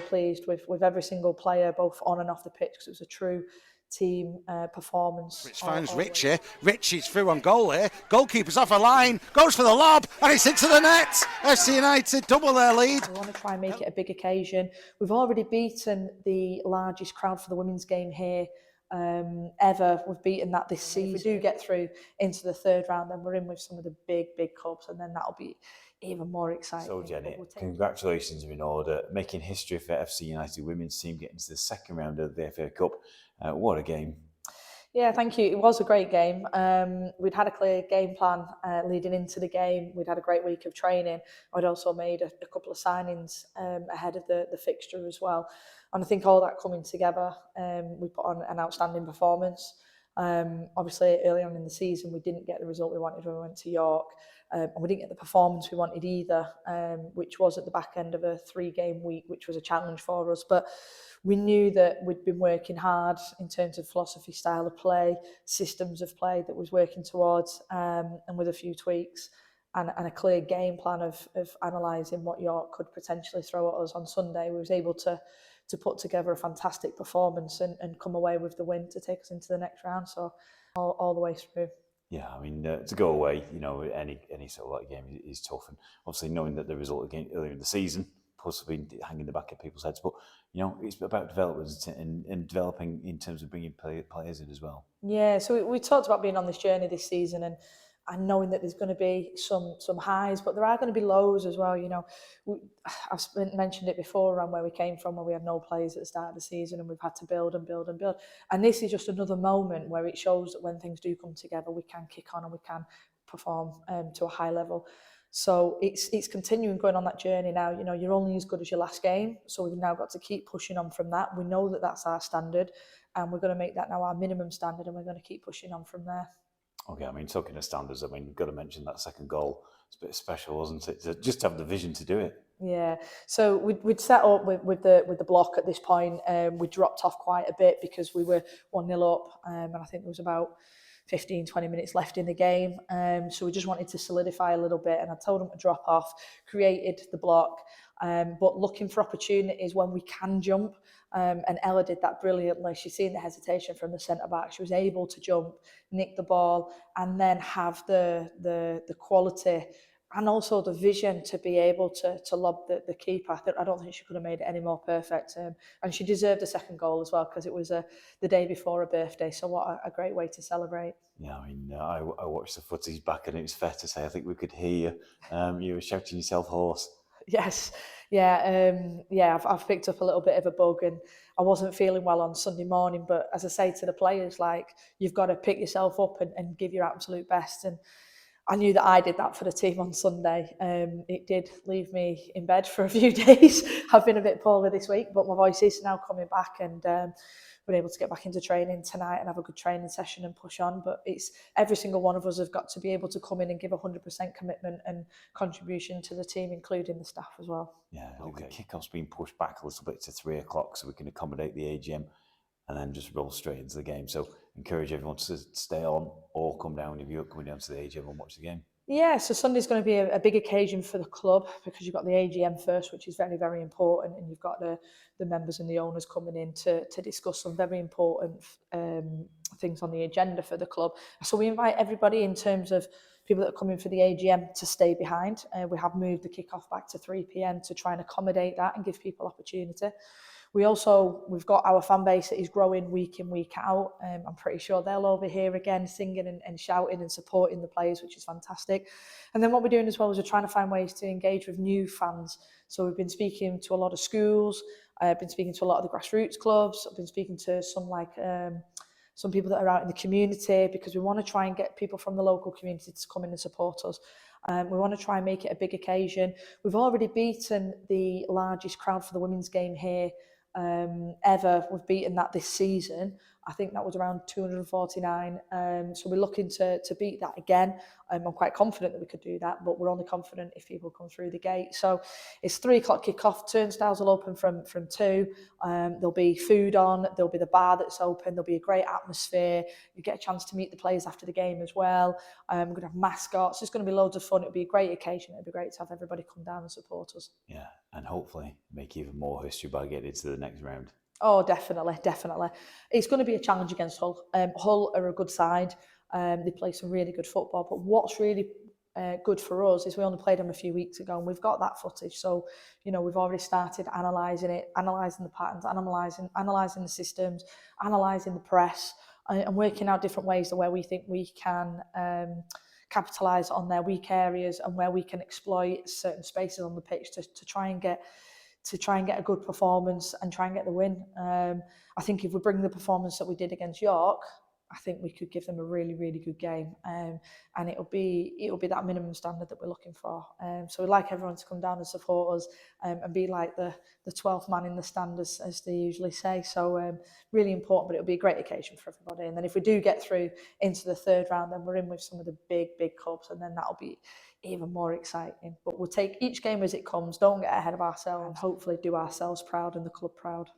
pleased with every single player, both on and off the pitch, because it was a true team performance. Rich finds Rich here. Rich is through on goal here. Goalkeeper's off a line, goes for the lob, and it's into the net. FC United double their lead. We want to try and make it a big occasion. We've already beaten the largest crowd for the women's game here ever. We've beaten that this season. If we do get through into the third round, then we're in with some of the big clubs, and then that'll be even more exciting. So Jenny, congratulations are in order, making history for FC United women's team, getting to the second round of the FA Cup. What a game. Yeah, thank you. It was a great game. We'd had a clear game plan leading into the game. We'd had a great week of training. I'd also made a couple of signings ahead of the fixture as well. And I think all that coming together, we put on an outstanding performance. Obviously, early on in the season, we didn't get the result we wanted when we went to York. And we didn't get the performance we wanted either, which was at the back end of a 3-game week, which was a challenge for us. But we knew that we'd been working hard in terms of philosophy, style of play, systems of play that was working towards, and with a few tweaks and a clear game plan of analysing what York could potentially throw at us on Sunday, we was able to put together a fantastic performance and come away with the win to take us into the next round. So all the way through. Yeah, I mean, to go away, any sort of like game is tough, and obviously knowing that the result again earlier in the season possibly hanging in the back of people's heads, but it's about development and developing in terms of bringing players in as well. Yeah, so we talked about being on this journey this season and knowing that there's going to be some highs, but there are going to be lows as well. I've mentioned it before around where we came from, where we had no players at the start of the season and we've had to build and build and build. And this is just another moment where it shows that when things do come together, we can kick on and we can perform to a high level. So it's continuing going on that journey now. You're only as good as your last game. So we've now got to keep pushing on from that. We know that that's our standard and we're going to make that now our minimum standard and we're going to keep pushing on from there. Okay, I mean, talking of standards, you've got to mention that second goal. It's a bit special, wasn't it? To just have the vision to do it. Yeah, so we'd set up with the block at this point. We dropped off quite a bit because we were 1-0 up, and I think there was about 15-20 minutes left in the game. So we just wanted to solidify a little bit, and I told them to drop off, created the block, but looking for opportunities when we can jump. And Ella did that brilliantly. She's seen the hesitation from the centre-back. She was able to jump, nick the ball, and then have the quality and also the vision to be able to lob the keeper. I don't think she could have made it any more perfect. And she deserved a second goal as well because it was the day before her birthday. So what a great way to celebrate. Yeah, I mean, I watched the footage back and it was fair to say, I think we could hear you. You were shouting yourself hoarse. Yes, yeah, I've picked up a little bit of a bug and I wasn't feeling well on Sunday morning, but as I say to the players, you've got to pick yourself up and give your absolute best, and I knew that I did that for the team on Sunday. It did leave me in bed for a few days. I've been a bit poorly this week, but my voice is now coming back and been able to get back into training tonight and have a good training session and push on. But it's every single one of us have got to be able to come in and give 100% commitment and contribution to the team, including the staff as well. Yeah, okay. The kickoff's been pushed back a little bit to 3 o'clock so we can accommodate the AGM and then just roll straight into the game. So encourage everyone to stay on or come down if you're coming down to the AGM and watch the game. Yeah, so Sunday's going to be a big occasion for the club because you've got the AGM first, which is very, very important, and you've got the members and the owners coming in to discuss some very important things on the agenda for the club. So we invite everybody in terms of people that are coming for the AGM to stay behind. We have moved the kickoff back to 3 p.m. to try and accommodate that and give people opportunity. We've got our fan base that is growing week in, week out. I'm pretty sure they'll all be here again singing and shouting and supporting the players, which is fantastic. And then what we're doing as well is we're trying to find ways to engage with new fans. So we've been speaking to a lot of schools, I've been speaking to a lot of the grassroots clubs, I've been speaking to some people that are out in the community because we want to try and get people from the local community to come in and support us. We want to try and make it a big occasion. We've already beaten the largest crowd for the women's game here ever. We've beaten that this season, I think that was around 249. So we're looking to beat that again. I'm quite confident that we could do that, but we're only confident if people come through the gate. So it's 3 o'clock kick-off. Turnstiles will open from 2. There'll be food on. There'll be the bar that's open. There'll be a great atmosphere. You get a chance to meet the players after the game as well. We're going to have mascots. It's going to be loads of fun. It'll be a great occasion. It'll be great to have everybody come down and support us. Yeah, and hopefully make even more history by getting into the next round. Oh, definitely. It's going to be a challenge against Hull. Hull are a good side. They play some really good football. But what's really good for us is we only played them a few weeks ago and we've got that footage. So, we've already started analysing it, analysing the patterns, analysing the systems, analysing the press, and working out different ways where we think we can capitalise on their weak areas and where we can exploit certain spaces on the pitch to try and get a good performance and try and get the win. I think if we bring the performance that we did against York, I think we could give them a really, really good game, and it'll be that minimum standard that we're looking for. So we'd like everyone to come down and support us and be like the 12th man in the stand, as they usually say. So really important, but it'll be a great occasion for everybody. And then if we do get through into the 3rd round, then we're in with some of the big clubs, and then that'll be even more exciting. But we'll take each game as it comes, don't get ahead of ourselves, and hopefully do ourselves proud and the club proud.